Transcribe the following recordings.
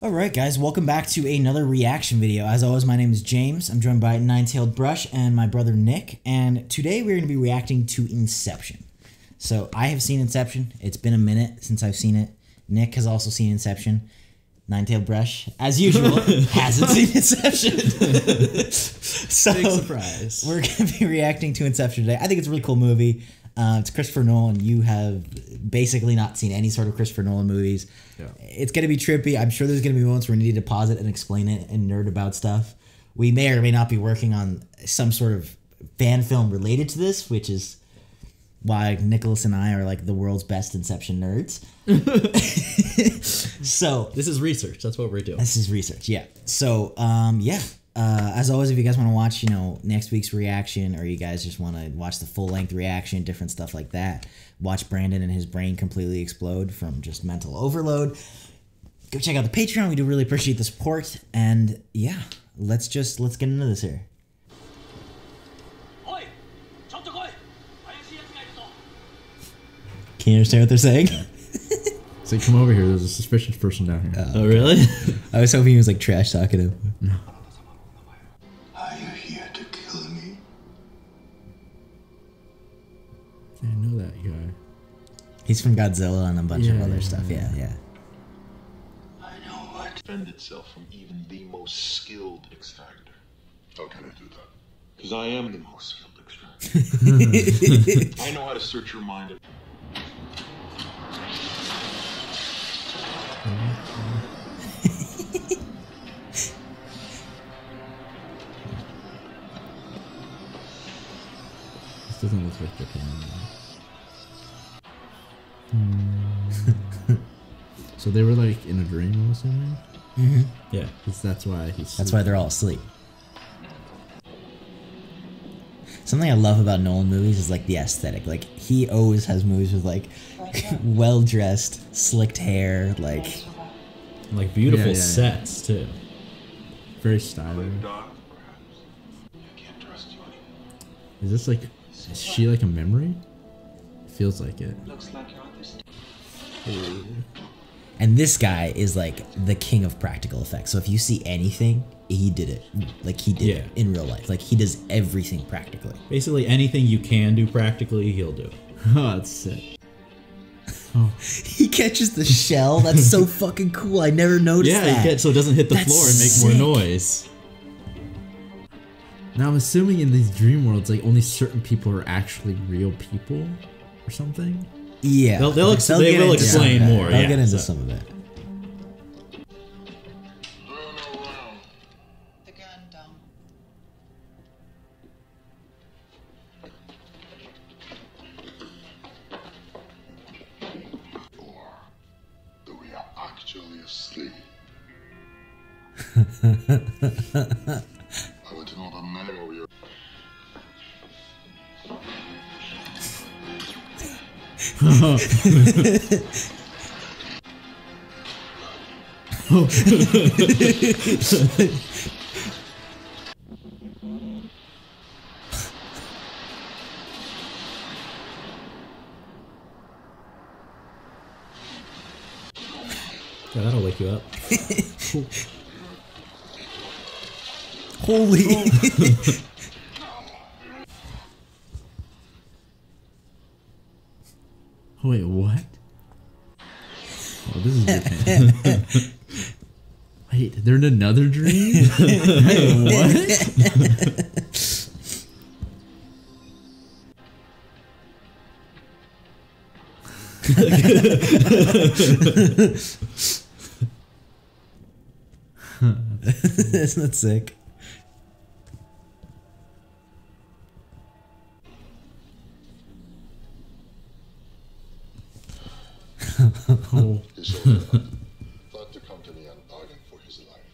Alright guys, welcome back to another reaction video. As always, my name is James. I'm joined by Ninetailedbrush and my brother Nick, and today we're going to be reacting to Inception. So I have seen Inception. It's been a minute since I've seen it. Nick has also seen Inception. Ninetailedbrush, as usual, hasn't seen Inception. So big surprise. We're going to be reacting to Inception today. I think it's a really cool movie. It's Christopher Nolan. You have basically not seen any sort of Christopher Nolan movies. Yeah. It's going to be trippy. I'm sure there's going to be moments where we need to pause it and explain it and nerd about stuff. We may or may not be working on some sort of fan film related to this, which is why Nicholas and I are like the world's best Inception nerds. So this is research. That's what we're doing. This is research, yeah. So, yeah. As always, if you guys want to watch, next week's reaction, or you guys just want to watch the full-length reaction, different stuff like that, watch Brandon and his brain completely explode from just mental overload, go check out the Patreon. We do really appreciate the support. And yeah, let's get into this here. Can you understand what they're saying? Say, come over here. There's a suspicious person down here. Oh, really? I was hoping he was like trash talking to him. No. Are you here to kill me? I know that guy. He's from Godzilla and a bunch of other stuff. Yeah. I know what. Defend itself from even the most skilled extractor. How can I do that? Because I am the most skilled extractor. I know how to search your mind. This doesn't look like Japan. So they were like in a dream, I'm assuming? Mm-hmm. Yeah, that's why he's. That's why they're all asleep. Something I love about Nolan movies is like the aesthetic. Like he always has movies with like well dressed, slicked hair, like beautiful sets too. Very stylish. Is this like? Is she like a memory? It feels like it. Looks like you're on this. And this guy is like the king of practical effects. So if you see anything, he did it. Like he did it in real life. Like he does everything practically. Basically anything you can do practically, he'll do. Oh, that's sick. Oh. He catches the shell. That's so fucking cool. I never noticed that. Yeah, so it doesn't hit the floor and make more noise. Now I'm assuming in these dream worlds, like only certain people are actually real people, or something. Yeah, they will explain more. They'll get into some of it. The gun, dumb. Or that we are actually asleep. I want to know the name of your. Yeah, that'll wake you up. Holy. Wait, what? Oh, this is Japan. Wait, they're in another dream? Wait, what? Isn't that sick? Oh. Thought to come to me and bargain for his life.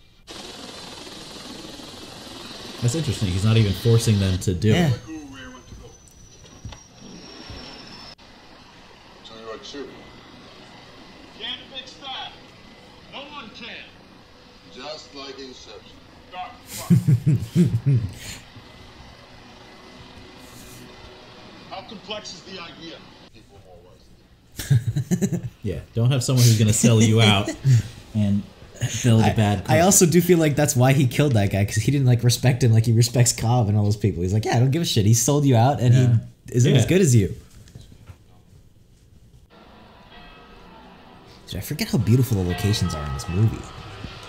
That's interesting. He's not even forcing them to do it. Who where want to go? Tell you what, shoot. Can't fix that. No one can. Just like Inception. Dark. How complex is the idea? People more wise. Yeah, don't have someone who's going to sell you out and build a bad. I also do feel like that's why he killed that guy, because he didn't like respect him like he respects Cobb and all those people. He's like, yeah, I don't give a shit. He sold you out, and he isn't as good as you. Dude, I forget how beautiful the locations are in this movie.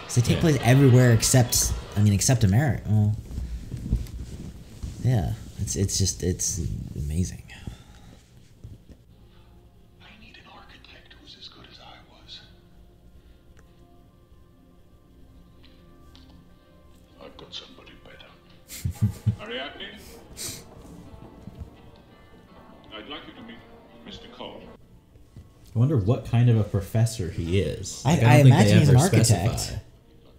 Because they take place everywhere except America. Well, yeah, it's amazing. I need an architect who's as good as I was. I've got somebody better. Ariadne? I'd like you to meet Mr. Cole. I wonder what kind of a professor he is. I don't think imagine they he's an ever architect. specify.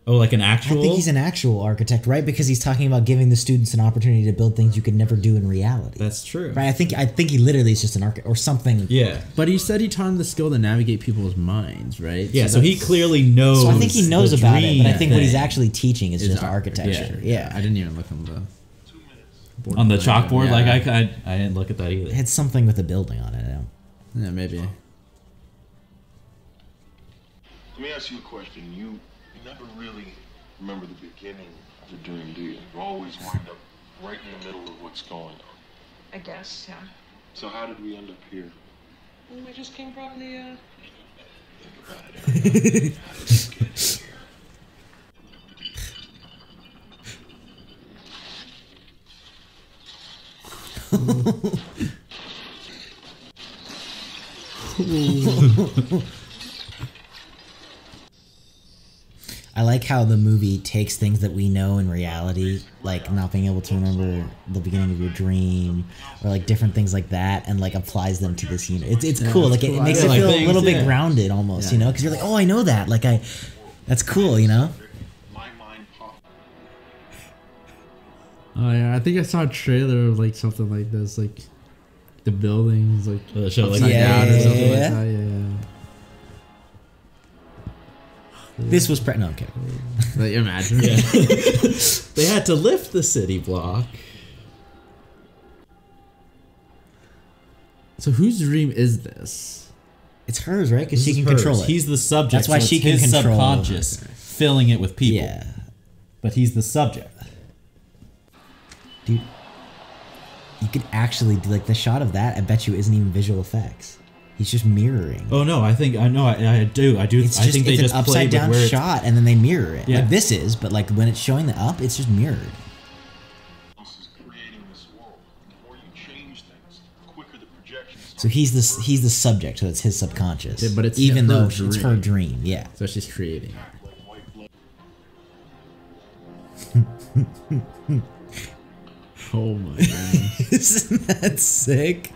Oh, like an actual? I think he's an actual architect, right? Because he's talking about giving the students an opportunity to build things you could never do in reality. That's true. Right? I think he literally is just an architect or something. Yeah. But he said he taught him the skill to navigate people's minds, right? Yeah, so he clearly knows. So I think he knows the about it, but I dream think what he's thing. actually teaching is just ar- architecture. Yeah. Yeah. I didn't even look on the board On the for that. chalkboard, Yeah. like I didn't look at that either. It had something with the building on it. I don't. Yeah, maybe. Let me ask you a question. You never really remember the beginning of the dream, do you? You always wind up right in the middle of what's going on. I guess, yeah. So how did we end up here? We just came from the, Think about it, Ariana. How did we get here? I like how the movie takes things that we know in reality, like not being able to remember the beginning of your dream, or like different things like that, and like applies them to this unit. It's cool. Like it makes it Like feel things, a little bit yeah. grounded, almost. You know, because you're like, oh, I know that. Like that's cool. You know. My mind popped. Oh yeah, I think I saw a trailer of like something like this, like the buildings, like The show, like upside down or something yeah. like that. Yeah. This was no, okay. Like imagine. Yeah. They had to lift the city block. So whose dream is this? It's hers, right? Because This she is can hers. control it. He's the subject. That's why so she it's can his control- subconscious filling it with people. Yeah, But he's the subject. dude. You could actually do like the shot of that. I bet you isn't even visual effects. He's just mirroring. Oh no, I think I know. I do. It's I think they it's just an upside played down with where shot, and then they mirror it. Yeah. Like this is, but like when it's showing the up, it's just mirrored. This is creating this world. The more you change things, the quicker the projections. So he's the subject, so it's his subconscious. Yeah, but it's even her though it's her dream. dream. Yeah. So she's creating it. Oh my goodness. Isn't that sick?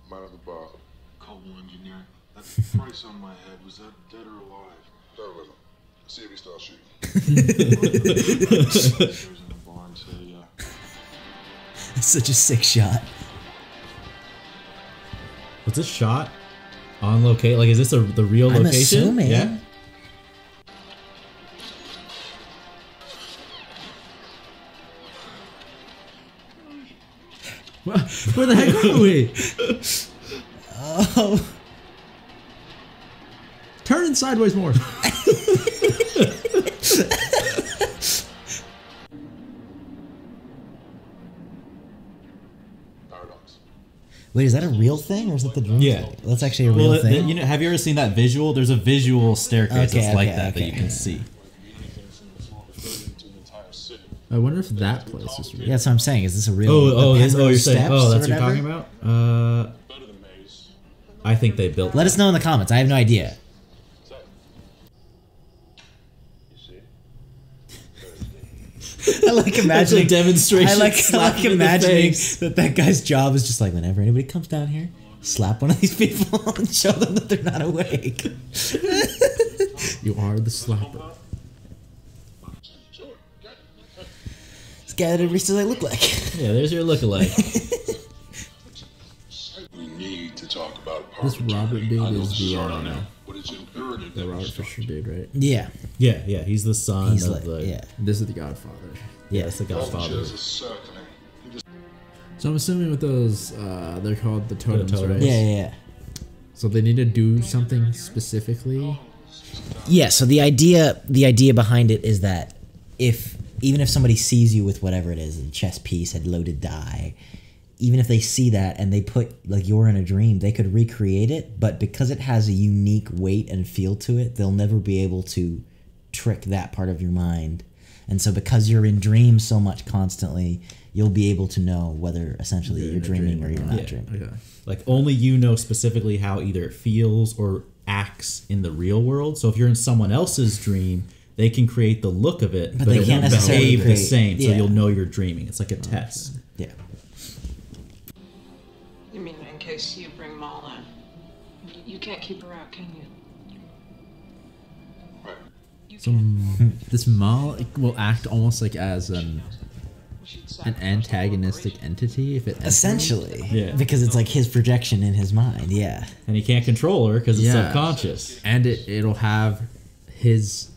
I'm out of the bar. Cobble engineer. That price on my head, was that dead or alive? Dead or living. See if he starts shooting. There's in the barn say, It's such a sick shot. was this shot on location? Like, is this the real I'm location? assuming. Yeah. Where the heck are we? Oh, Turning sideways more. paradox. wait, is that a real thing or is it the dream? Yeah. thing? That's actually a real Well, thing. you know, have you ever seen that visual? There's a visual staircase Okay, that's like okay, that okay. you can see. Anything's in this long building to the entire city. I wonder if that place is real. Yeah, that's what I'm saying. Is this a real? Oh, the you're Penrose saying? Steps Oh, or that's what you're whatever? talking about. Better than Maze. I think they built. Let that. us know in the comments. I have no idea. So, you see? I like imagining demonstration I like slap him in the imagining face. that guy's job is just like whenever anybody comes down here, slap one of these people and show them that they're not awake. You are the slapper. Sure. This guy that everybody says I look like. Yeah, there's your lookalike. We need to talk about This Robert dude I know is this the hard on now, but it's imperative the that we Robert start. Fisher dude, right? Yeah, Yeah, he's the son he's of like the. yeah, This is the Godfather. yeah. Yeah, it's the Godfather. Vultures are circling. You just So I'm assuming with those, they're called the totems, totems. right? Yeah. So they need to do something specifically. Yeah, so the idea behind it is that even if somebody sees you with whatever it is, a chess piece, a loaded die, even if they see that and they put like you're in a dream, they could recreate it, but because it has a unique weight and feel to it, they'll never be able to trick that part of your mind. And so because you're in dreams so much constantly, you'll be able to know whether essentially you're dreaming or you're not dreaming. Okay. Like only you know specifically how either it feels or acts in the real world. So if you're in someone else's dream, they can create the look of it, but they it can't won't necessarily behave the create- same. So yeah. you'll know you're dreaming. It's like a test. Yeah. You mean in case you bring Maul in? You can't keep her out, can you? right. You So this Mal will act almost like as an antagonistic entity if it enters. Essentially. Yeah. Because it's like his projection in his mind. Yeah. And he can't control her because it's Yeah. subconscious. And it'll have his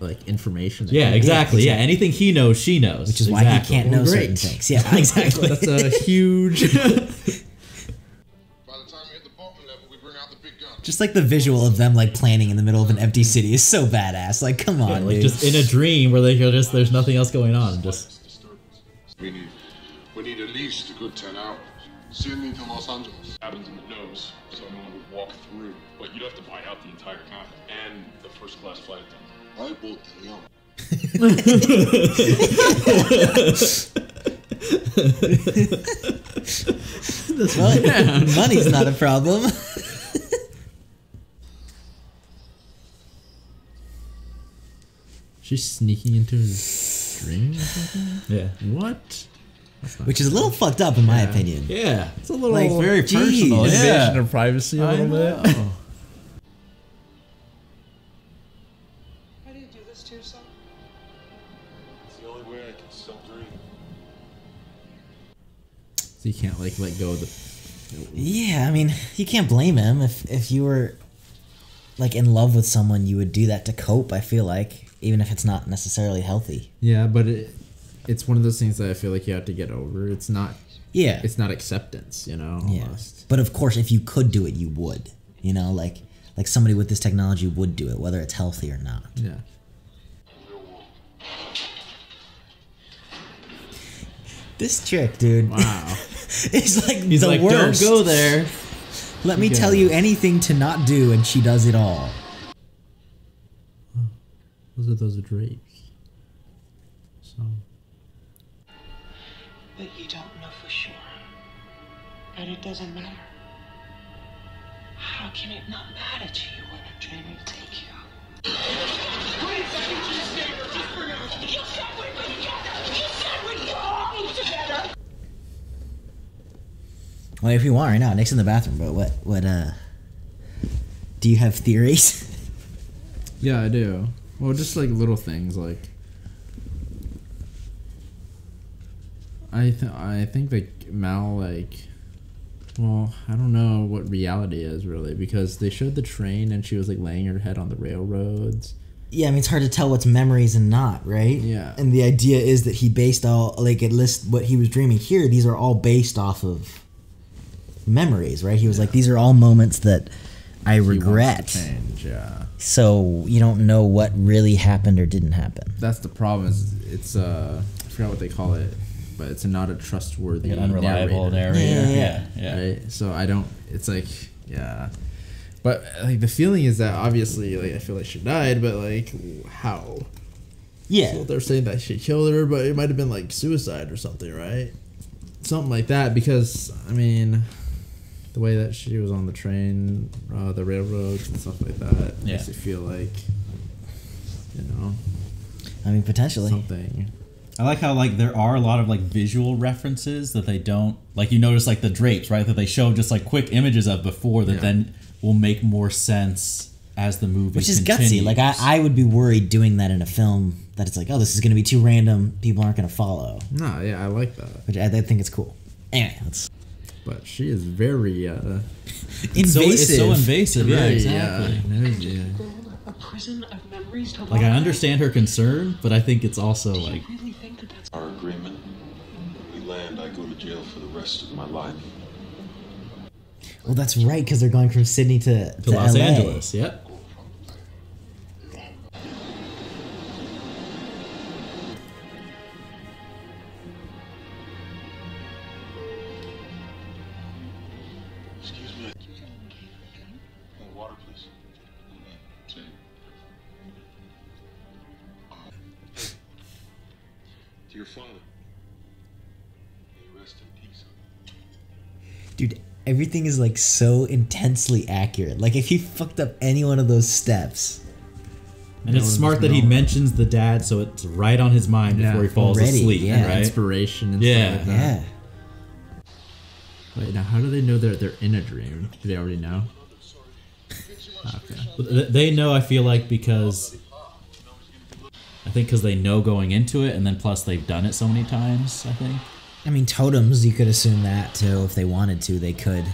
like information. Yeah, exactly. Yeah, anything he knows, she knows. Which is why he can't know certain things. Yeah, exactly. That's a huge. By the time we hit the bottom level, we bring out the big guns. Just like the visual of them like planning in the middle of an empty city is so badass. Like, come on, Yeah, like dude. just in a dream where they just there's nothing else going on. Just We need at least a good 10 hours. Send me to Los Angeles. Cabins in the nose, so no one would walk through. But you'd have to buy out the entire cabin and the first class flight attendant. I bought the young. Well, money's not a problem. She's sneaking into his dream or something? yeah, What? Which is a little fucked up in my opinion. yeah. It's a little Like, very geez. personal. Invasion Yeah, of privacy a I little know. bit. Why do you do this to yourself? It's the only way I can still dream. So you can't like let go of the. Yeah, I mean, you can't blame him if you were like in love with someone, you would do that to cope, I feel like, even if it's not necessarily healthy. Yeah, but it's one of those things that I feel like you have to get over. It's not Yeah. it's not acceptance, you know. Yeah. Almost. But of course, if you could do it, you would. You know, like somebody with this technology would do it, whether it's healthy or not. Yeah. This chick, dude, Wow. is like He's the like, worst. don't go there. Let me tell you anything to not do, and she does it all. Those are drapes. So But you don't know for sure. And it doesn't matter. How can it not matter to you when a dream will take you? Wait a second, you said we'd be together! You said we'd all be together! Well, if you want right now, Nick's in the bathroom. But what? Do you have theories? yeah, I do. Well, just like little things like. I think like Mal like. Well, I don't know what reality is really because they showed the train and she was like laying her head on the railroads. Yeah, I mean, it's hard to tell what's memories and not, right? Yeah. And the idea is that he based all, like, at least what he was dreaming here, these are all based off of memories, right? He was like, these are all moments that I He wants regret. to change, yeah. So you don't know what really happened or didn't happen. That's the problem. Is it's I forgot what they call it, but it's not a trustworthy, Like an unreliable narrator. narrator. Yeah. Right. So I don't. It's like yeah, but like the feeling is that obviously like I feel like she died, but like how? Yeah. So they're saying that she killed her, but it might have been like suicide or something, right? Something like that because I mean. The way that she was on the train, the railroads and stuff like that makes it feel like, you know, I mean, potentially. something. I like how like there are a lot of like visual references that they don't like. You notice like the drapes, right? That they show just like quick images of before that then will make more sense as the movie Which is continues. gutsy. Like, I would be worried doing that in a film that it's like, oh, this is going to be too random. People aren't going to follow. No, yeah, I like that. Which I think it's cool. Anyway, let's... But she is very invasive. It's so invasive. Yeah, very, exactly. nosy. prison of memories to Like, I understand her concern, but I think it's also like, I really think that that's Our agreement. When we land, I go to jail for the rest of my life. Well, that's right, because they're going from Sydney to Los LA. Angeles. Yep. Excuse me. Water, please. To your father. May he rest in peace. Dude, everything is like so intensely accurate. Like if he fucked up any one of those steps. And it's smart that he mentions the dad, so it's right on his mind before he falls already, asleep, yeah. right? Inspiration and Yeah. stuff like that. Yeah. Wait, now how do they know that they're in a dream? Do they already know? Okay. But they know, I feel like, because they know going into it, and then plus they've done it so many times, I think. I mean, totems, you could assume that too. If they wanted to, they could.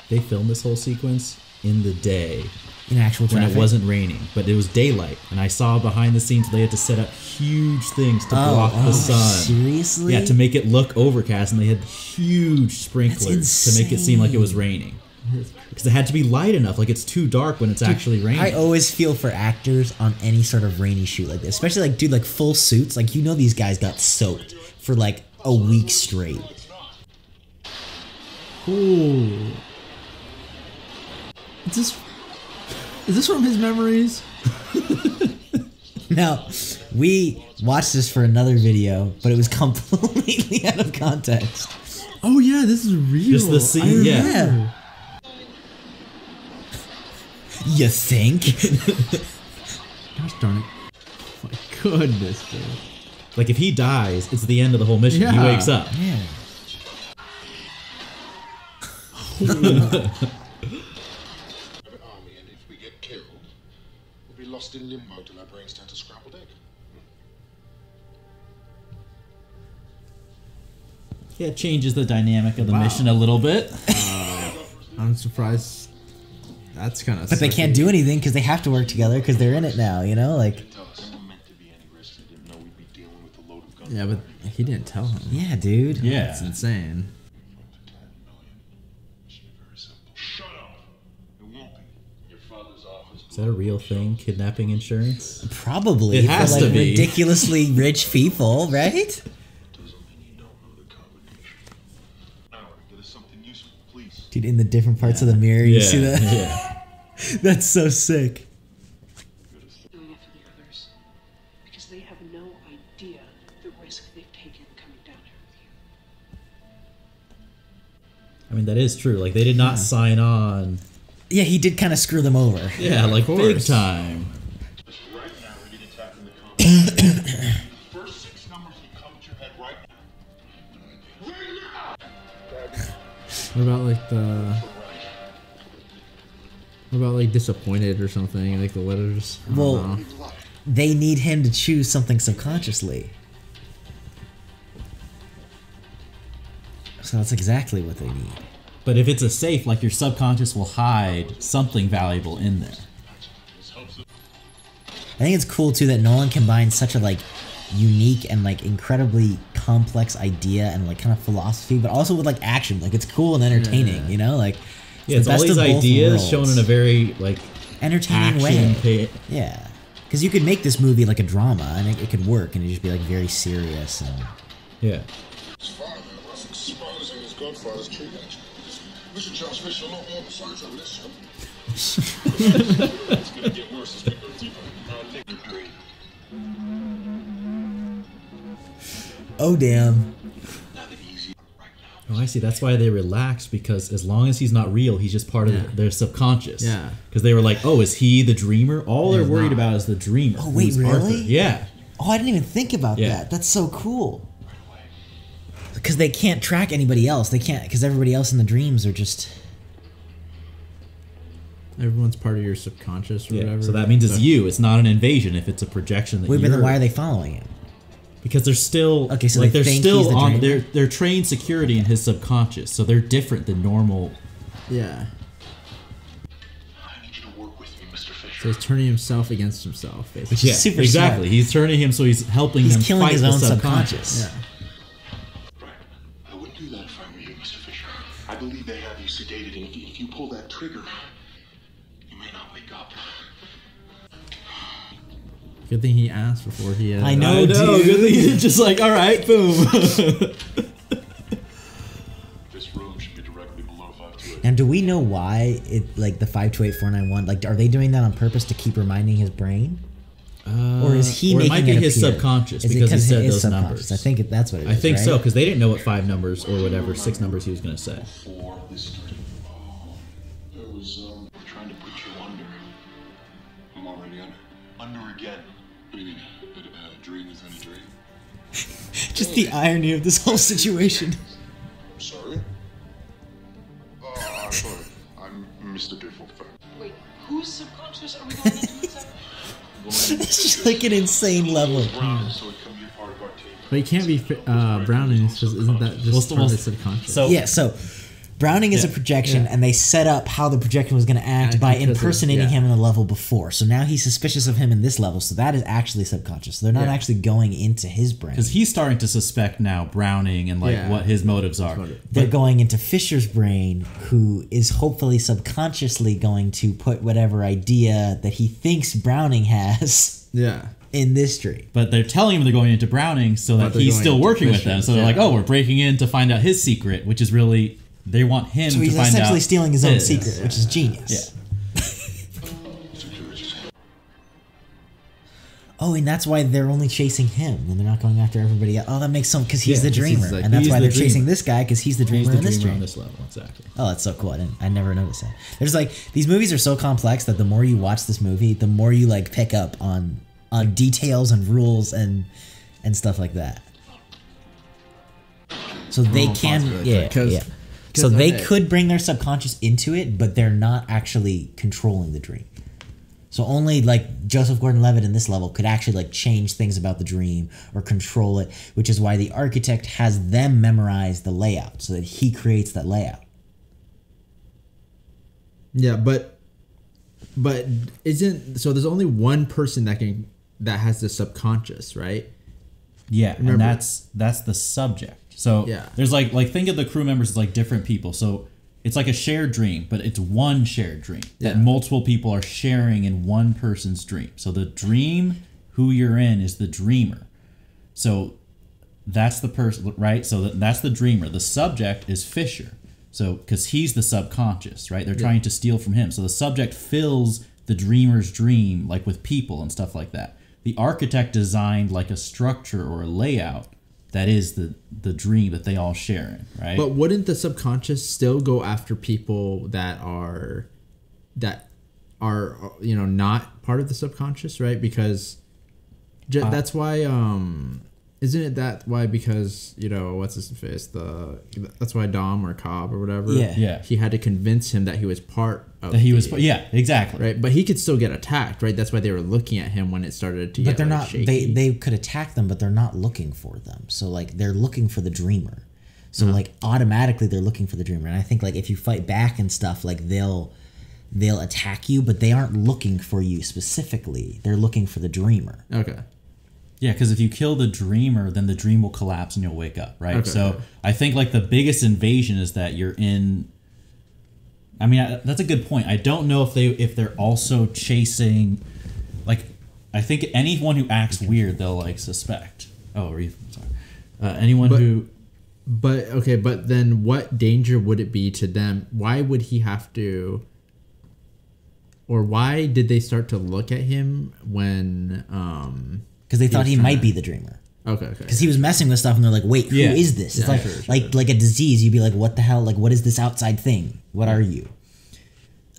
They filmed this whole sequence in the day In actual when traffic. it wasn't raining, but it was daylight, and I saw behind the scenes they had to set up huge things to block the sun. Seriously? Yeah, to make it look overcast, and they had huge sprinklers to make it seem like it was raining. Because it had to be light enough, like it's too dark when it's actually raining. I always feel for actors on any sort of rainy shoot like this, especially like, dude, like full suits. Like, you know, these guys got soaked for like a week straight. Ooh. Is this from his memories? Now, we watched this for another video, but it was completely out of context. Oh yeah, this is real. Just the scene, I remember. yeah. You think? Gosh darn it. Oh my goodness, dude. Like, if he dies, it's the end of the whole mission. He Yeah. wakes up. Yeah. Army, and if we get killed, we'll be lost in limbo till our brains turn to scrambled egg. Yeah, it changes the dynamic of the mission a little bit. I'm surprised. That's kind of. But they can't do anything because they have to work together because they're in it now, you know? Like, Tell us there weren't meant to be any risks. They didn't know we'd be dealing with a load of guns. Yeah, but he didn't tell him. yeah, dude. Yeah. That's insane. Shut up. It won't be. Your father's office. Is that a real thing? Kidnapping insurance? Probably. It has for, like, to be. ridiculously rich people, right? Doesn't mean you don't know the combination. Now, get us something useful, please. Dude, in the different parts of the mirror, you see that? Yeah. That's so sick. doing it for the others because they have no idea the risk they've taken coming down here with you. I mean, that is true. Like, they did not sign on. Yeah, he did kind of screw them over. Yeah, like, big course. time. Right now, ready to tap in the combination. The first 6 numbers will come at your head right now. Right now! What about like the? What about like disappointed or something? Like the letters. I don't Well, know. they need him to choose something subconsciously. So that's exactly what they need. But if it's a safe, like, your subconscious will hide something valuable in there. I think it's cool too that Nolan combines such a like unique and like incredibly complex idea and like kind of philosophy, but also with like action. Like, it's cool and entertaining, you know? Like, Yeah, it's all these ideas shown in a very, like, entertaining way. action Yeah, because you could make this movie like a drama and it could work and it'd just be like very serious and Yeah. His father was exposing his godfather's true nature. We should charge fish a lot more besides over this show. It's gonna get worse as we go deeper. Agreed. oh damn. Oh, I see. That's why they relaxed, because as long as he's not real, he's just part of their subconscious. Yeah. Because they were like, oh, is he the dreamer? All they're He's worried not. about is the dreamer. Oh, wait, who's really? Arthur. Yeah. Oh, I didn't even think about Yeah. that. That's so cool. Because they can't track anybody else. They can't, because everybody else in the dreams are just. Everyone's part of your subconscious or Yeah. whatever. So that means it's you. It's not an invasion if it's a projection that Wait, but you're. then why are they following him? Because they're still Okay, so like they they're think still he's the on. dreamer? They're trained security in his subconscious, so they're different than normal. Yeah. I need you to work with me, Mr. Fisher. So he's turning himself against himself, basically. Which is super exactly. smart. He's turning him so he's helping them killing fight his the own subconscious. subconscious. Yeah. Right. I wouldn't do that if I were you, Mr. Fisher. I believe they have you sedated, and if you pull that trigger, you may not wake up. Good thing he asked before he. I know, Good dude. thing he's just like, all right, boom. This room should be directly below 528. And do we know why it like the 528491? Like, are they doing that on purpose to keep reminding his brain, or is he or making it might be it his appear? subconscious Is it because he 'cause said it is those subconscious? numbers. I think that's what it is. I think right? so because they didn't know what 5 numbers or whatever 6 numbers he was going to say. For this dream. Oh, it was, trying to put you under. I'm already under. Under again. What do you mean? A dream within a dream? Just the irony of this whole situation. I'm sorry? I'm sorry. I'm Mr. Default Fan. Wait, whose subconscious are we going into exactly? It's just like an insane level. Brown, so it can be a part of our team. But he can't be Browning because isn't that just part of his subconscious? So Yeah, so Browning is a projection, and they set up how the projection was going to act by because of- impersonating him in the level before. So now he's suspicious of him in this level, so that is actually subconscious. So they're not actually going into his brain. because he's starting to suspect now Browning and like what his motives are. They're going into Fisher's brain, who is hopefully subconsciously going to put whatever idea that he thinks Browning has Yeah. in this dream. But they're telling him they're going into Browning so that they're he's going still into working with Fisher, them. So they're like, oh, we're breaking in to find out his secret, which is really they want him So to he's find out. essentially stealing his own secret, which is genius. Yeah. Oh, and that's why they're only chasing him, and they're not going after everybody else. Oh, that makes sense because he's Yeah, the 'cause he's dreamer, like- and that's he's why the they're chasing dreamer. this guy because he's the dreamer He's the in this dreamer dream. on this level, exactly. Oh, that's so cool. I never noticed that. There's like these movies are so complex that the more you watch this movie, the more you like pick up on details and rules and stuff like that. So they can, yeah. So they could bring their subconscious into it, but they're not actually controlling the dream. So only like Joseph Gordon-Levitt in this level could actually like change things about the dream or control it, which is why the architect has them memorize the layout so that he creates that layout. Yeah, but isn't so? There's only one person that has the subconscious, right? Yeah, Remember- and that's the subject. So Yeah. there's like think of the crew members as like different people. So it's like a shared dream, but it's one shared dream that multiple people are sharing in one person's dream. So the dream, who you're in, is the dreamer. So that's the person, right? So that's the dreamer. The subject is Fisher. So because he's the subconscious, right? They're trying to steal from him. So the subject fills the dreamer's dream, like with people and stuff like that. The architect designed like a structure or a layout that is the dream that they all share in, right? But wouldn't the subconscious still go after people that are not part of the subconscious, right? Because that's why isn't it that why because what's his face that's why Dom or Cobb or whatever Yeah. he had to convince him that he was part of that he was exactly. right, but he could still get attacked, right? That's why they were looking at him when it started to But get they're like, not. shaky. They could attack them, but they're not looking for them. So like they're looking for the dreamer. So like automatically they're looking for the dreamer. And I think like if you fight back and stuff, like they'll attack you, but they aren't looking for you specifically. They're looking for the dreamer. Okay. Yeah, because if you kill the dreamer, then the dream will collapse and you'll wake up, right? Okay. So I think like the biggest invasion is that you're in. I mean, that's a good point. I don't know if they're also chasing, like, I think anyone who acts weird they'll like suspect. Oh, sorry. Anyone who. But okay, but then what danger would it be to them? Why would he have to? Or why did they start to look at him when? Because they thought was he trying might to- be the dreamer. Okay. Because he was messing with stuff, and they're like, "Wait, who is this?" It's Yeah, like sure. like a disease. You'd be like, "What the hell? Like, what is this outside thing? What are you?"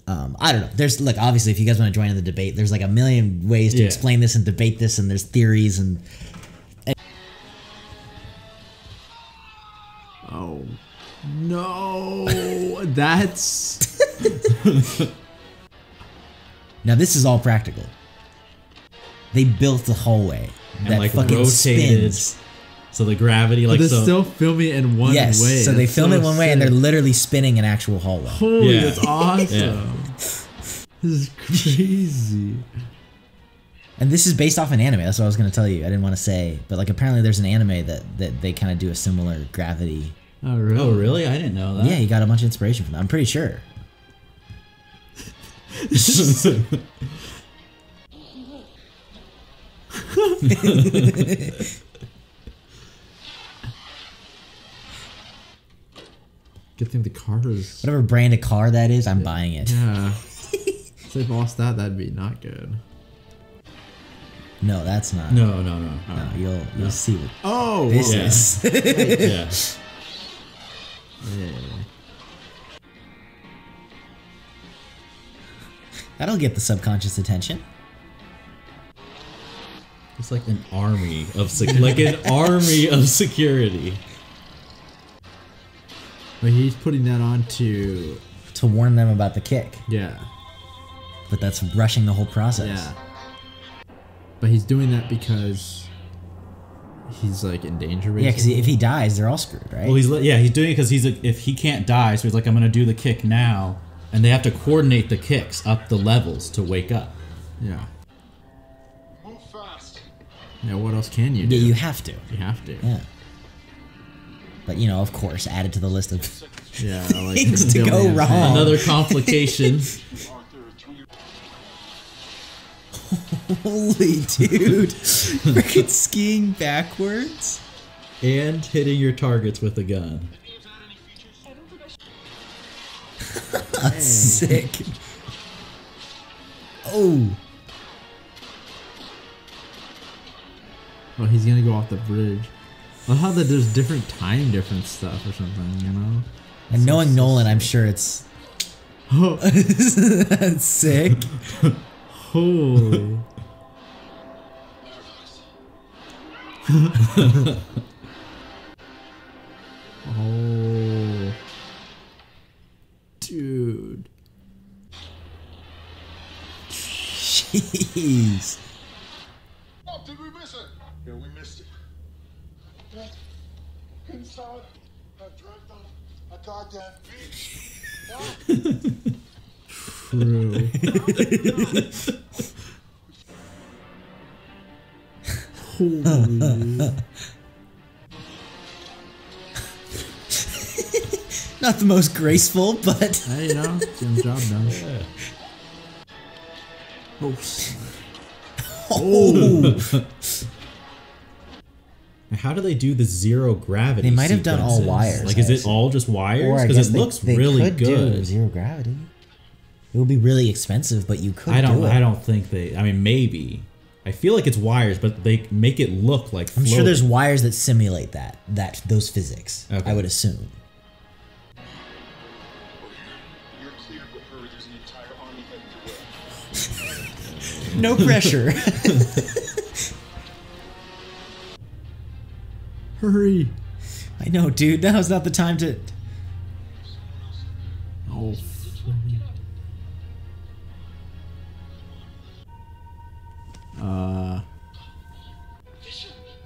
I don't know. There's like obviously, if you guys want to join in the debate, there's like a million ways to explain this and debate this, and there's theories and. Oh no, that's Now this is all practical. They built the hallway that like fucking rotated, spins. so the gravity but like they're so. still filming in one Yes, way. so they That's film it one way, and they're sick. literally spinning an actual hallway. Holy, Yeah. that's awesome. Yeah. This is crazy. And this is based off an anime. That's what I was going to tell you. I didn't want to say, but like apparently there's an anime that they kind of do a similar gravity. Oh really? Oh, really? I didn't know that. Yeah, he got a bunch of inspiration from that. I'm pretty sure. Good thing the car is. Whatever brand of car that is, I'm buying it. Yeah. If they lost that, that'd be not good. No, that's not. No. No, you'll see what Oh, this yeah. is. Yeah. Yeah. That'll get the subconscious attention. It's like an army of security. But he's putting that on to. To warn them about the kick. Yeah. But that's rushing the whole process. Yeah. But he's doing that because he's like in danger. Basically. Yeah, because if he dies, they're all screwed, right? Well, he's doing it because he's like, if he can't die, so he's like, I'm gonna do the kick now, and they have to coordinate the kicks up the levels to wake up. Yeah. Move fast. Yeah. What else can you do? Yeah, you have to. You have to. Yeah. But of course, added to the list of Yeah. Like things to go billions. wrong. Another complication. Holy dude. Freaking skiing backwards. And hitting your targets with a gun. That's sick. Oh. Oh, he's gonna go off the bridge. I love how that there's different time difference stuff or something, you know? And knowing Nolan, I'm sure it's that's sick. Holy. Oh. Dude. Jeez. Oh, did we miss it? Yeah, we missed it. Yeah. Inside, I dreamt of a goddamn beach. True. Holy. Not the most graceful, but Hey, getting the job done. Yeah. Oh. oh. How do they do the zero gravity? They might have done all sequences? wires, Like, is I it assume. all just wires? Or I Because guess it looks they really could do good. zero gravity. It would be really expensive, but you could. I do it. don't think they. I mean, maybe. I feel like it's wires, but they make it look like. I'm sure floating. there's wires that simulate those physics. Okay. I would assume. You're cleared with her. There's an entire army heading your way. No pressure. Hurry. I know, dude. Now's not the time to. Oh.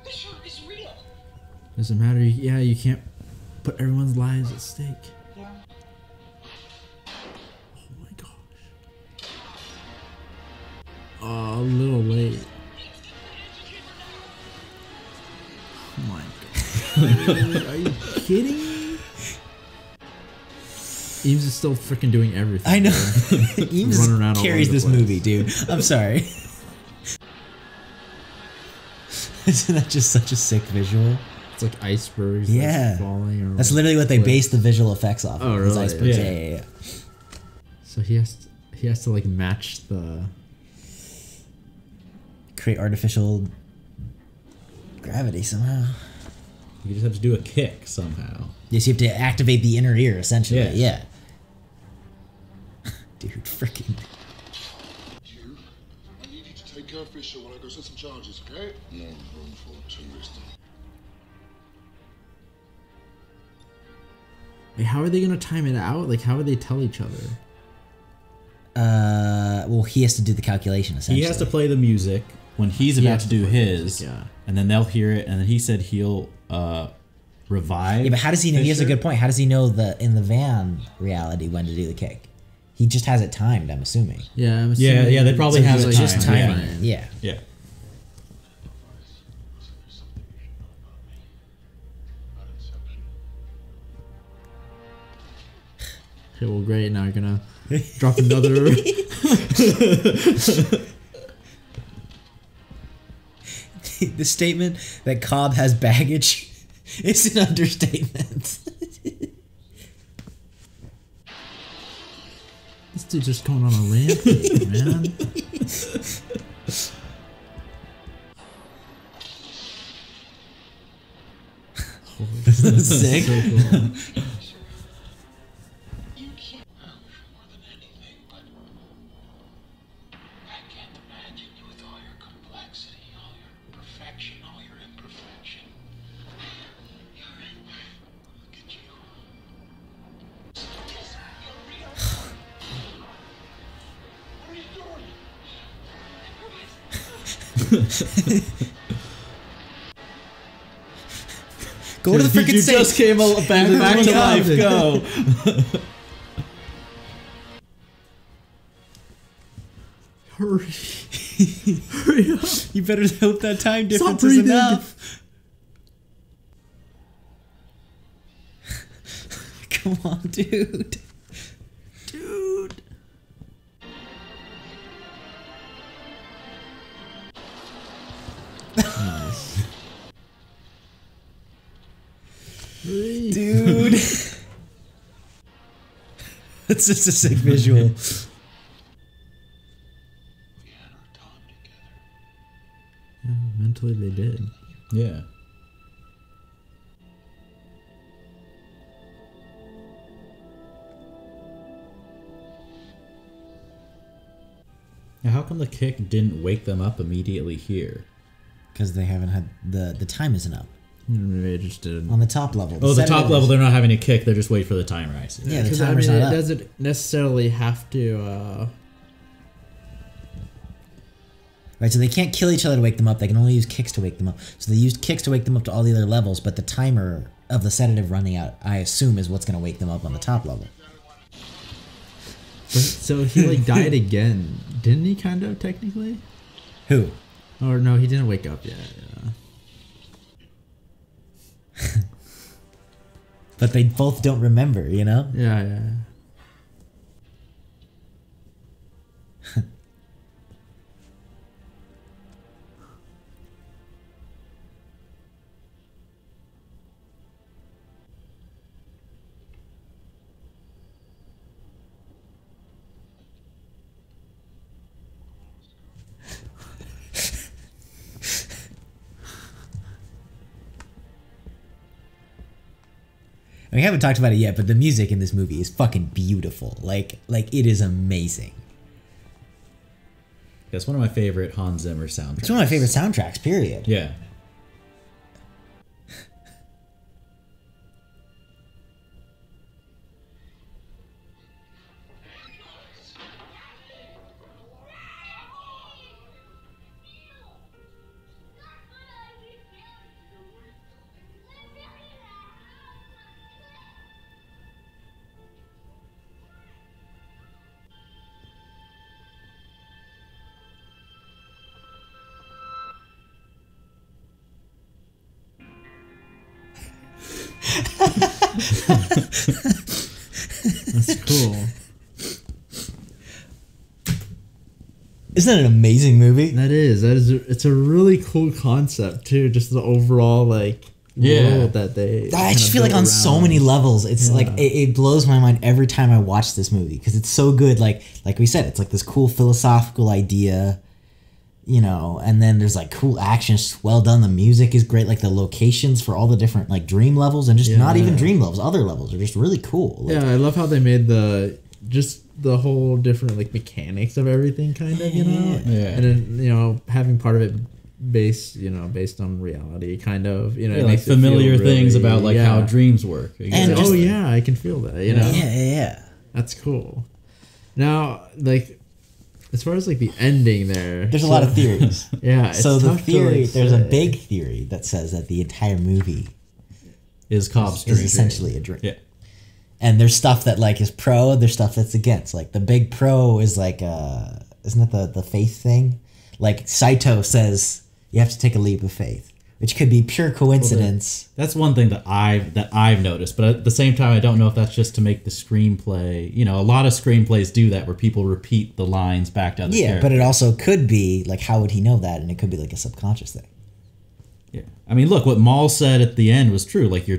Fisher is real. Doesn't matter. Yeah, you can't put everyone's lives at stake. Yeah. Oh my gosh. Oh, a little late. Oh my god. Are you kidding me? Eames is still freaking doing everything. I know. bro. Eames Running around all carries over the this place. movie, dude. I'm sorry. Isn't that just such a sick visual? It's like icebergs Yeah. like falling. Or That's literally what they base the visual effects off. Oh, of, is really? icebergs. Yeah. Yeah. So he has to like match the. Create artificial gravity somehow. You just have to do a kick somehow. Yes, you have to activate the inner ear, essentially. Yeah. Yeah. Dude, freaking. You, I need you to take care of Fisher when I go set some charges, okay? No room for a tourist. Like, how are they gonna time it out? Like, how would they tell each other? Well, he has to do the calculation, essentially. He has to play the music when he's about has to to do play the his, music, yeah. and then they'll hear it, and then he said he'll revive. Yeah, but how does he know? He has a Fisher. good point. How does he know in the van reality when to do the kick? He just has it timed, I'm assuming. Yeah, I'm Yeah, assuming yeah, they probably it's have it like timed, just yeah. timing. Yeah. Yeah. Okay, well, great. Now you're gonna drop another. The statement that Cobb has baggage is an understatement. This dude's just going on a rampage, man. Sick. So cool. You can't more than anything, but I can't imagine you with all your complexity, all your perfection, all your imperfection. Look at you. What are you doing? Go to the freaking You safe. just came back to life. Go. Hurry. Hurry up. You better hope that time Stop difference is breathing. enough. Come on, dude. Dude. Dude. That's just a sick visual. We had our time together. Mentally, they did. Yeah. Now, how come the kick didn't wake them up immediately here? Because they haven't had the time isn't up. Maybe I just did. On the top level. Oh, the sedative top level, is- they're not having a kick. They're just waiting for the timer, I see. Yeah, the Because I timer's mean, not it up. doesn't necessarily have to. Right, so they can't kill each other to wake them up. They can only use kicks to wake them up. So they used kicks to wake them up to all the other levels, but the timer of the sedative running out, I assume, is what's going to wake them up on the top level. But, so he like died again, didn't he? Kind of technically. Who? Or no, he didn't wake up yet. But they both don't remember, you know? Yeah, yeah. And we haven't talked about it yet, but the music in this movie is fucking beautiful. Like it is amazing. That's one of my favorite Hans Zimmer soundtracks. It's one of my favorite soundtracks, period. Yeah. That's cool. Isn't that an amazing movie? That is. It's a really cool concept too. Just the overall like world that they. I just kinda feel like built on so around. many levels, it's like it blows my mind every time I watch this movie because it's so good. Like we said, it's like this cool philosophical idea, you know, and then there's like cool action, it's just well done. The music is great, like the locations for all the different like dream levels and just not even dream levels, other levels are just really cool. Like, Yeah, I love how they made the whole different like mechanics of everything, kind of, you know. Yeah. And then having part of it based on reality, kind of, Yeah, it like makes it feel familiar things really- about like yeah. how dreams work. And Oh yeah, I can feel that. You know. yeah. That's cool. Now, like, as far as like the ending there, There's a lot of theories. Yeah. It's So the tough to, theory, like, there's a say. big theory that says that the entire movie is Cobb's is dream. essentially a dream. Yeah. And there's stuff that like is pro, there's stuff that's against. Like the big pro is like isn't it the faith thing? Like Saito says you have to take a leap of faith, which could be pure coincidence. Well, that's one thing that I've noticed, but at the same time I don't know if that's just to make the screenplay. You know, a lot of screenplays do that where people repeat the lines back to other characters. But it also could be like, how would he know that? And it could be like a subconscious thing. Yeah, I mean, look, what Maul said at the end was true. Like you're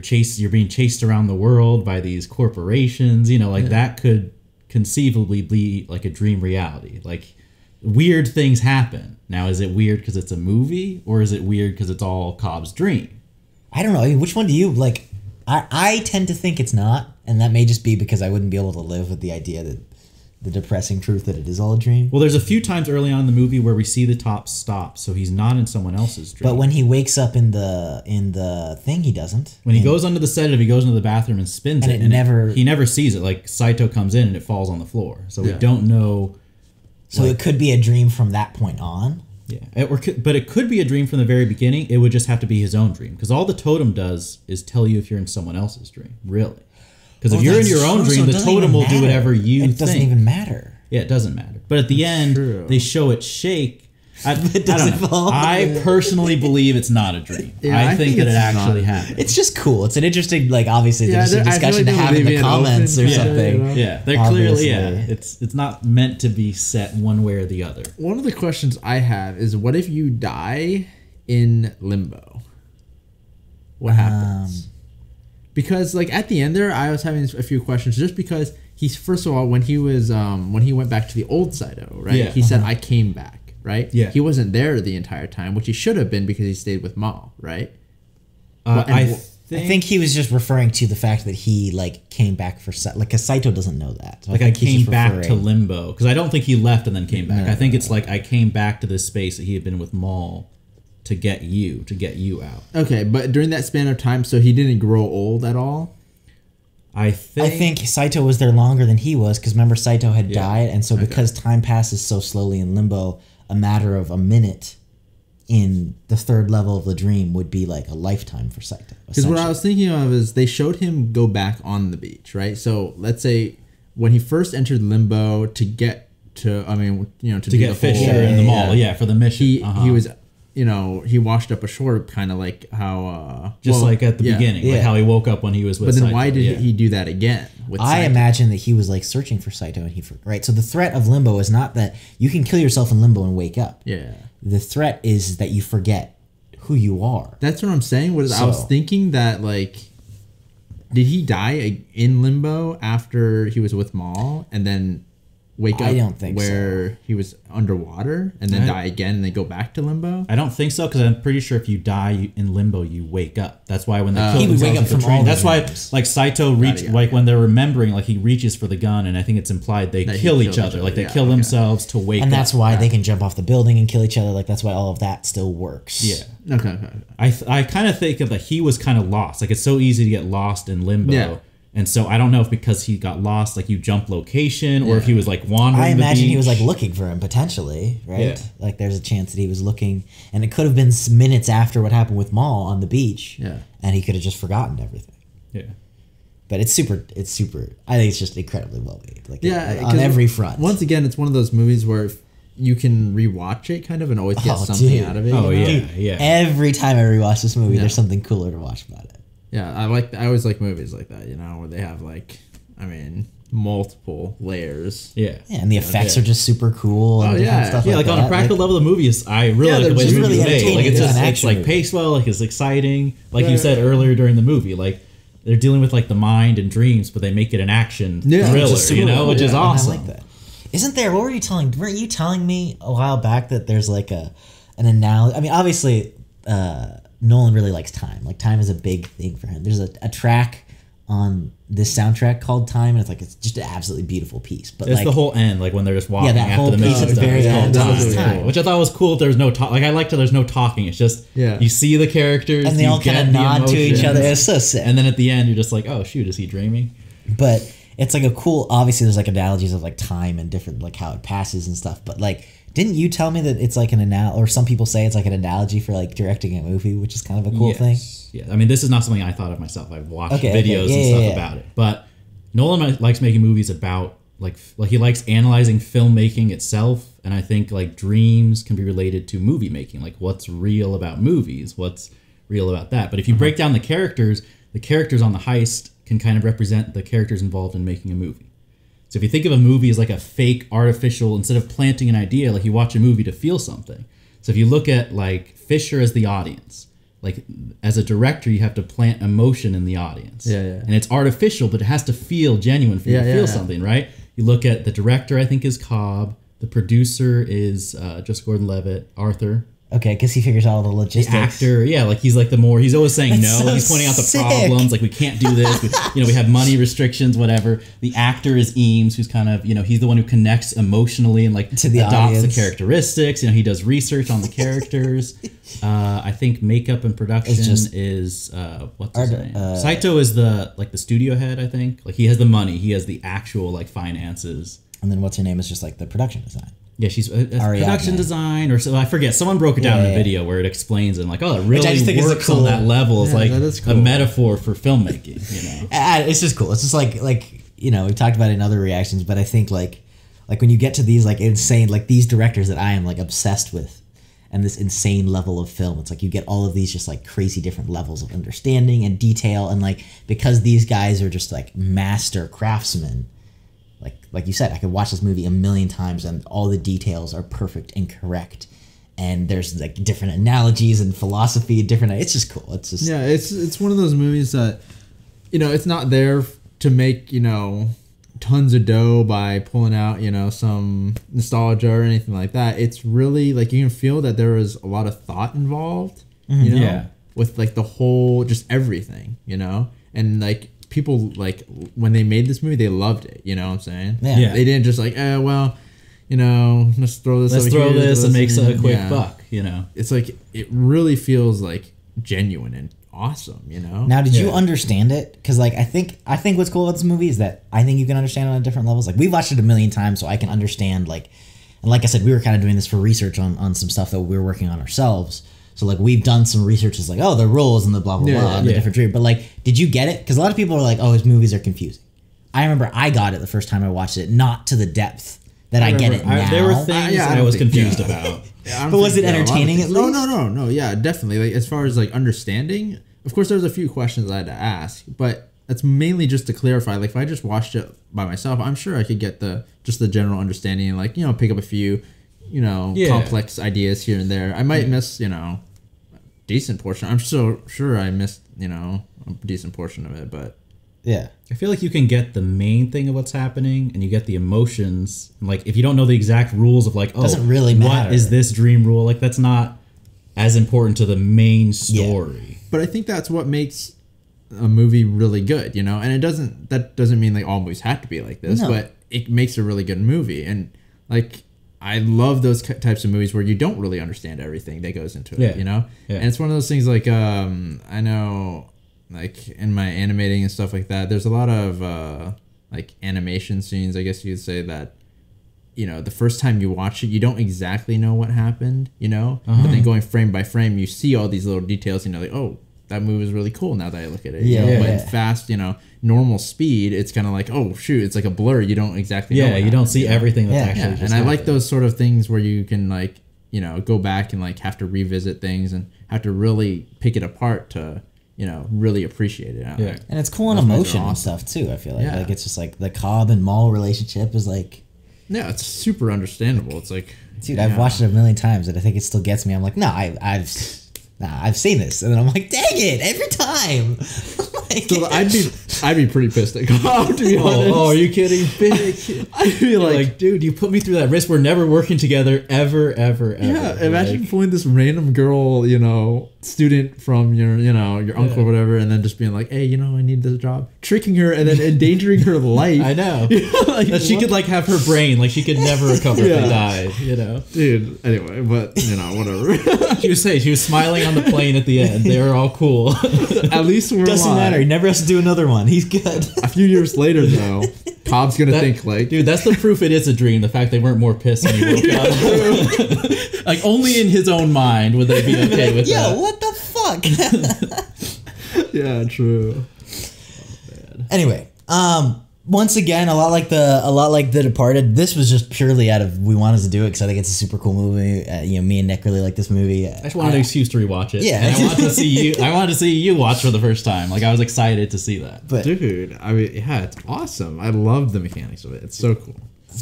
being chased around the world by these corporations. You know, like that could conceivably be like a dream reality. Like weird things happen. Now, is it weird because it's a movie, or is it weird because it's all Cobb's dream? I don't know. I mean, which one do you like? I tend to think it's not, and that may just be because I wouldn't be able to live with the idea that the depressing truth that it is all a dream. Well, there's a few times early on in the movie where we see the top stop, so he's not in someone else's dream. But when he wakes up in the thing, he doesn't. When he goes under the sedative, he goes into the bathroom and spins it, and he never sees it. Like Saito comes in and it falls on the floor, so we don't know. So it could be a dream from that point on. Yeah, but it could be a dream from the very beginning. It would just have to be his own dream, because all the totem does is tell you if you're in someone else's dream, really. Because if you're in your own dream, the totem will do whatever you think. It doesn't even matter. Yeah, it doesn't matter. But at the end, they show it shake. It doesn't fall. I personally believe it's not a dream. I think that it actually happened. It's just cool. It's an interesting, like, obviously, there's a discussion to have in the comments or something. You know? Yeah, they're clearly, it's not meant to be set one way or the other. One of the questions I have is, what if you die in Limbo? What happens? Because like at the end there, I was having a few questions, just because he's, first of all, when he went back to the old Saito, right? Yeah. He said, I came back, right? Yeah. He wasn't there the entire time, which he should have been because he stayed with Maul, right? I think he was just referring to the fact that he like came back for like, because Saito doesn't know that. So like I came back to Limbo, because I don't think he left and then came back. I think it's like I came back to this space that he had been with Maul to get you out. Okay, but during that span of time, so he didn't grow old at all? I think Saito was there longer than he was, because remember Saito had died, and so because time passes so slowly in Limbo, a matter of a minute in the third level of the dream would be like a lifetime for Saito. Because what I was thinking of is they showed him go back on the beach, right? So let's say when he first entered Limbo to get to, to get Fisher in the mall, for the mission. He was, he washed up ashore, kind of like how... like at the beginning, like how he woke up when he was with But then Saito. why did he do that again with I Saito? imagine that he was like searching for Saito, and right? So the threat of Limbo is not that you can kill yourself in Limbo and wake up. Yeah. The threat is that you forget who you are. That's what I'm saying. I was thinking that, like, did he die in Limbo after he was with Maul and then wake up I don't think where he was underwater and then die again and then go back to Limbo? I don't think so, because I'm pretty sure if you die in Limbo, you wake up. That's why when they kill he would wake up themselves from with the all train, that's why dreams. like Saito when they're remembering, like he reaches for the gun, and I think it's implied they kill each other. Like they kill themselves to wake up. And that's why they can jump off the building and kill each other. Like that's why all of that still works. Yeah. Okay. I kind of think that he was kind of lost. Like it's so easy to get lost in Limbo. Yeah. And so I don't know if because he got lost, like you jump location, or if he was like wandering. I imagine the he was like beach. looking for him potentially, right? Yeah. Like there's a chance that he was looking, and it could have been minutes after what happened with Maul on the beach. Yeah. And he could have just forgotten everything. Yeah. But it's super. I think it's just incredibly well made. Like on 'cause every front. Once again, it's one of those movies where you can rewatch it kind of and always get something dude. out of it. Oh you know? yeah. Every time I rewatch this movie, there's something cooler to watch about it. Yeah, I always like movies like that, where they have multiple layers. Yeah. Yeah, and the effects are just super cool. And different stuff Yeah, like on a practical level, the movie is. I really like the way the movie is made. Like it's just it's like paced well, like it's exciting. Like you said earlier during the movie, like they're dealing with like the mind and dreams, but they make it an action thriller, which is awesome. I like that. Isn't there? What were you telling? Weren't you telling me a while back that there's like an analogy? I mean, obviously, Nolan really likes time. Like time is a big thing for him. There's a track on this soundtrack called Time, and it's just an absolutely beautiful piece. But it's the whole end, like when they're just walking that after whole the piece mission at the very end. Time. Which I thought was cool. There's no talk. Like I liked how there's no talking. It's just you see the characters and they all kind of nod to each other. It's so sick. And then at the end, you're just like, oh shoot, is he dreaming? But it's like a cool. Obviously, there's like analogies of like time and different like how it passes and stuff. But like, didn't you tell me that it's like an analogy, or some people say it's like an analogy for like directing a movie, which is kind of a cool thing? Yeah, I mean, this is not something I thought of myself. I've watched videos and stuff about it, but Nolan likes making movies about like he likes analyzing filmmaking itself, and I think like dreams can be related to movie making, like what's real about movies, what's real about that. But if you break down the characters on the heist can kind of represent the characters involved in making a movie. So if you think of a movie as like a fake, artificial, instead of planting an idea, like you watch a movie to feel something. So if you look at like Fisher as the audience, like as a director, you have to plant emotion in the audience. Yeah. And it's artificial, but it has to feel genuine for you to feel something, right? You look at the director, I think, is Cobb. The producer is just Gordon-Levitt, Arthur. Okay, because he figures out all the logistics. The actor, yeah, like he's like he's always saying That's no. so He's pointing out the sick. problems, like we can't do this. We have money restrictions, whatever. The actor is Eames, who's kind of, he's the one who connects emotionally and like to the adopts audience. the characteristics. He does research on the characters. I think makeup and production is what's his name? Saito is the studio head. I think like he has the money. He has the actual like finances. And then what's her name is just like the production design. Yeah, she's production design or so. I forget. Someone broke it down in the video where it explains it. I'm like, oh, it really works on that level. It's like a metaphor for filmmaking. It's just cool. It's just like we've talked about it in other reactions, but I think like when you get to these like insane like these directors that I am like obsessed with, and this insane level of film, it's like you get all of these just like crazy different levels of understanding and detail, and like because these guys are just like master craftsmen. Like you said, I could watch this movie a million times and all the details are perfect and correct. And there's like different analogies and philosophy, it's just cool. It's just it's one of those movies that it's not there to make tons of dough by pulling out some nostalgia or anything like that. It's really like you can feel that there is a lot of thought involved. With like the whole just everything, and like. People like when they made this movie, they loved it. You know what I'm saying? Yeah. They didn't just like, let's throw this. Let's throw this and make a quick buck. It's like it really feels like genuine and awesome. Now, did you understand it? Because like I think what's cool about this movie is that I think you can understand it on different levels. Like we've watched it a million times, so I can understand like, and like I said, we were kind of doing this for research on some stuff that we were working on ourselves. So like we've done some research. It's like, oh, the rules and the blah blah blah, and the different dream. But like, did you get it? Because a lot of people are like, oh, his movies are confusing. I remember I got it the first time I watched it, not to the depth that I get it now. There were things I was confused about. But was it entertaining at least? No. Yeah, definitely. Like as far as like understanding, of course, there's a few questions I had to ask, but that's mainly just to clarify. Like if I just watched it by myself, I'm sure I could get the general understanding and like pick up a few. Complex ideas here and there. I might miss, a decent portion. I'm so sure I missed, a decent portion of it, but yeah. I feel like you can get the main thing of what's happening and you get the emotions. Like if you don't know the exact rules of like, doesn't really matter. What is this dream rule? Like that's not as important to the main story. Yeah. But I think that's what makes a movie really good, and that doesn't mean like all movies have to be like this, but it makes a really good movie. And like, I love those types of movies where you don't really understand everything that goes into it, And it's one of those things like, I know like in my animating and stuff like that, there's a lot of like animation scenes, I guess you could say that, the first time you watch it, you don't exactly know what happened, but then going frame by frame, you see all these little details, like, oh, that movie is really cool now that I look at it. But in fast, normal speed, it's kind of like, oh shoot, it's like a blur. You don't exactly know. You don't see everything that's actually just and happened. I like those sort of things where you can like, go back and like have to revisit things and have to really pick it apart to, really appreciate it. And it's cool in emotion and stuff too, I feel like. Like it's just like the Cobb and Maul relationship is like, yeah, it's super understandable. It's like, dude, I've watched it a million times and I think it still gets me. I'm like, no, I've seen this, and then I'm like, dang it, every time. So I'd be pretty pissed at Cobb, to be honest. Oh, are you kidding? I'd be like, dude, you put me through that risk. We're never working together ever. Yeah, imagine pulling this random girl, student from your uncle or whatever, and then just being like, hey, I need this job, tricking her and then endangering her life. I know. Like, that she could like have her brain, like she could never recover if they died. Dude. Anyway, but whatever. She was smiling on the plane at the end. They were all cool. At least we're doesn't alive. matter. He never has to do another one. He's good. A few years later, though, Cobb's gonna think like, dude, that's the proof it is a dream. The fact they weren't more pissed when he woke up. Like only in his own mind would they be okay with that. Yo, what the fuck? Yeah, true. Anyway, once again, a lot like the Departed. This was just purely out of we wanted to do it because I think it's a super cool movie. Me and Nick really like this movie. I just wanted an excuse to rewatch it. Yeah, and I wanted to see you. I wanted to see you watch for the first time. Like I was excited to see that. But dude, I mean, yeah, it's awesome. I love the mechanics of it. It's so cool.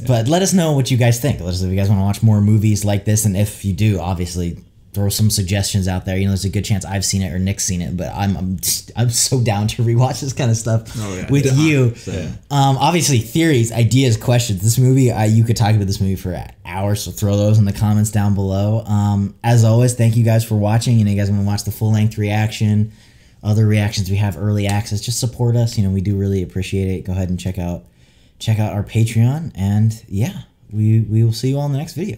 But let us know what you guys think. Let us know if you guys want to watch more movies like this, and if you do, obviously throw some suggestions out there. There's a good chance I've seen it or Nick's seen it, but I'm so down to rewatch this kind of stuff with you. Obviously, theories, ideas, questions. This movie, you could talk about this movie for hours, so throw those in the comments down below. As always, thank you guys for watching. You guys want to watch the full length reaction, other reactions we have, early access. Just support us. We do really appreciate it. Go ahead and check out our Patreon, and yeah, we will see you all in the next video.